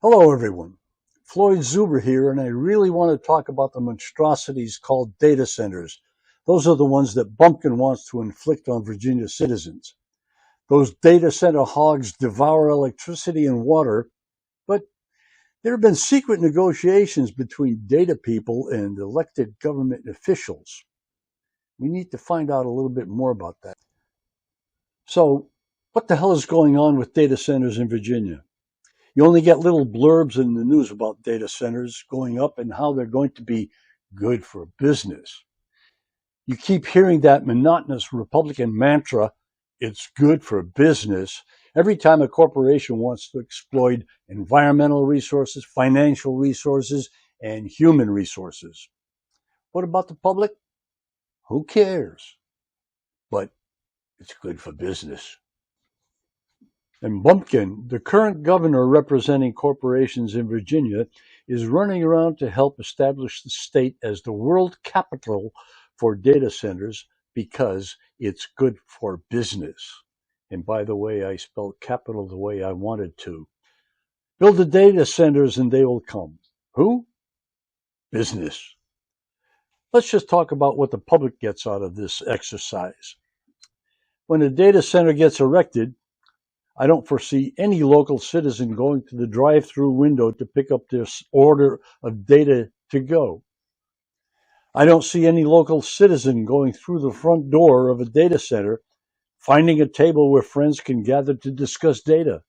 Hello, everyone. Floyd Zuber here, and I really want to talk about the monstrosities called data centers. Those are the ones that Bumpkin wants to inflict on Virginia citizens. Those data center hogs devour electricity and water, but there have been secret negotiations between data people and elected government officials. We need to find out a little bit more about that. So, what the hell is going on with data centers in Virginia? You only get little blurbs in the news about data centers going up and how they're going to be good for business. You keep hearing that monotonous Republican mantra, it's good for business, every time a corporation wants to exploit environmental resources, financial resources, and human resources. What about the public? Who cares? But it's good for business. And Bumpkin, the current governor representing corporations in Virginia, is running around to help establish the state as the world capital for data centers because it's good for business. And by the way, I spelled capital the way I wanted to. Build the data centers and they will come. Who? Business. Let's just talk about what the public gets out of this exercise. When a data center gets erected, I don't foresee any local citizen going to the drive-through window to pick up this order of data to go. I don't see any local citizen going through the front door of a data center, finding a table where friends can gather to discuss data.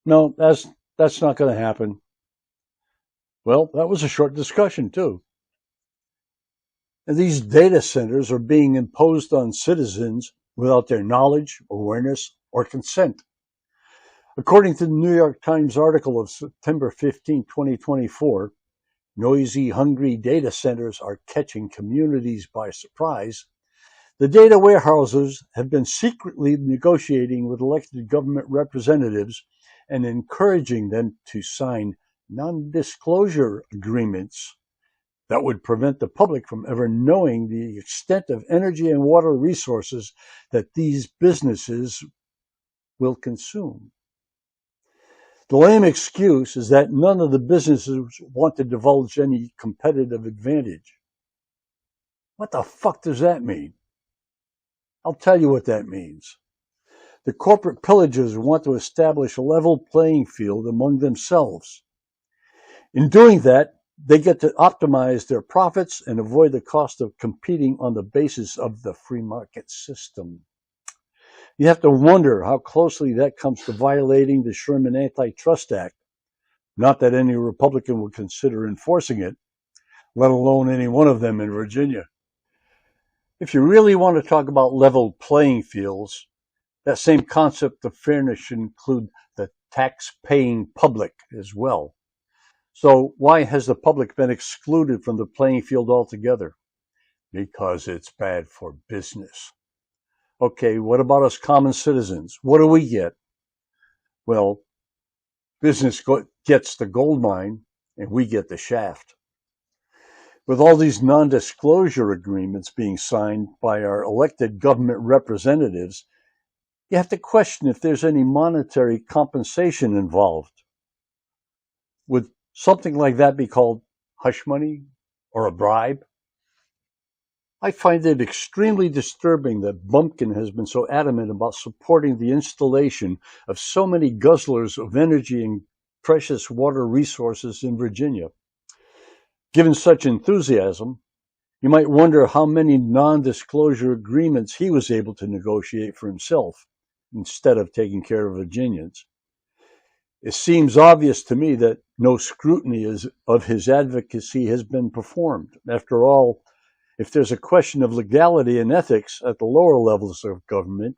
No, that's not going to happen. Well, that was a short discussion too. And these data centers are being imposed on citizens without their knowledge, awareness, or consent. According to the New York Times article of September 15, 2024, noisy, hungry data centers are catching communities by surprise. The data warehouses have been secretly negotiating with elected government representatives and encouraging them to sign non-disclosure agreements that would prevent the public from ever knowing the extent of energy and water resources that these businesses will consume. The lame excuse is that none of the businesses want to divulge any competitive advantage. What the fuck does that mean? I'll tell you what that means. The corporate pillagers want to establish a level playing field among themselves. In doing that, they get to optimize their profits and avoid the cost of competing on the basis of the free market system. You have to wonder how closely that comes to violating the Sherman Antitrust Act. Not that any Republican would consider enforcing it, let alone any one of them in Virginia. If you really want to talk about level playing fields, that same concept of fairness should include the tax-paying public as well. So why has the public been excluded from the playing field altogether? Because it's bad for business. Okay, what about us common citizens? What do we get? Well, business gets the gold mine and we get the shaft. With all these non-disclosure agreements being signed by our elected government representatives, you have to question if there's any monetary compensation involved. Would something like that be called hush money or a bribe? I find it extremely disturbing that Bumpkin has been so adamant about supporting the installation of so many guzzlers of energy and precious water resources in Virginia. Given such enthusiasm, you might wonder how many non-disclosure agreements he was able to negotiate for himself instead of taking care of Virginians. It seems obvious to me that no scrutiny of his advocacy has been performed. After all, if there's a question of legality and ethics at the lower levels of government,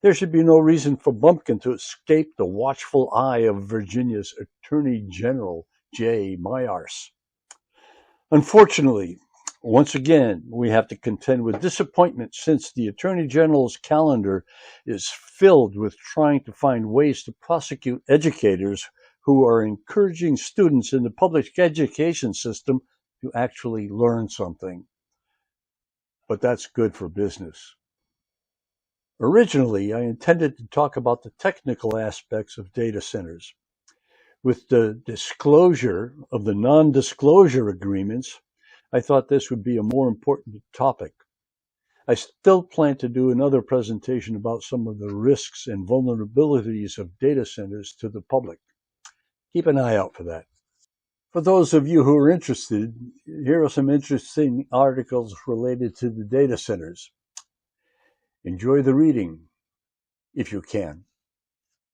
there should be no reason for Bumpkin to escape the watchful eye of Virginia's Attorney General, Jay Myers. Unfortunately, once again, we have to contend with disappointment since the Attorney General's calendar is filled with trying to find ways to prosecute educators who are encouraging students in the public education system to actually learn something. But that's good for business. Originally, I intended to talk about the technical aspects of data centers. With the disclosure of the non-disclosure agreements, I thought this would be a more important topic. I still plan to do another presentation about some of the risks and vulnerabilities of data centers to the public. Keep an eye out for that. For those of you who are interested, here are some interesting articles related to the data centers. Enjoy the reading, if you can.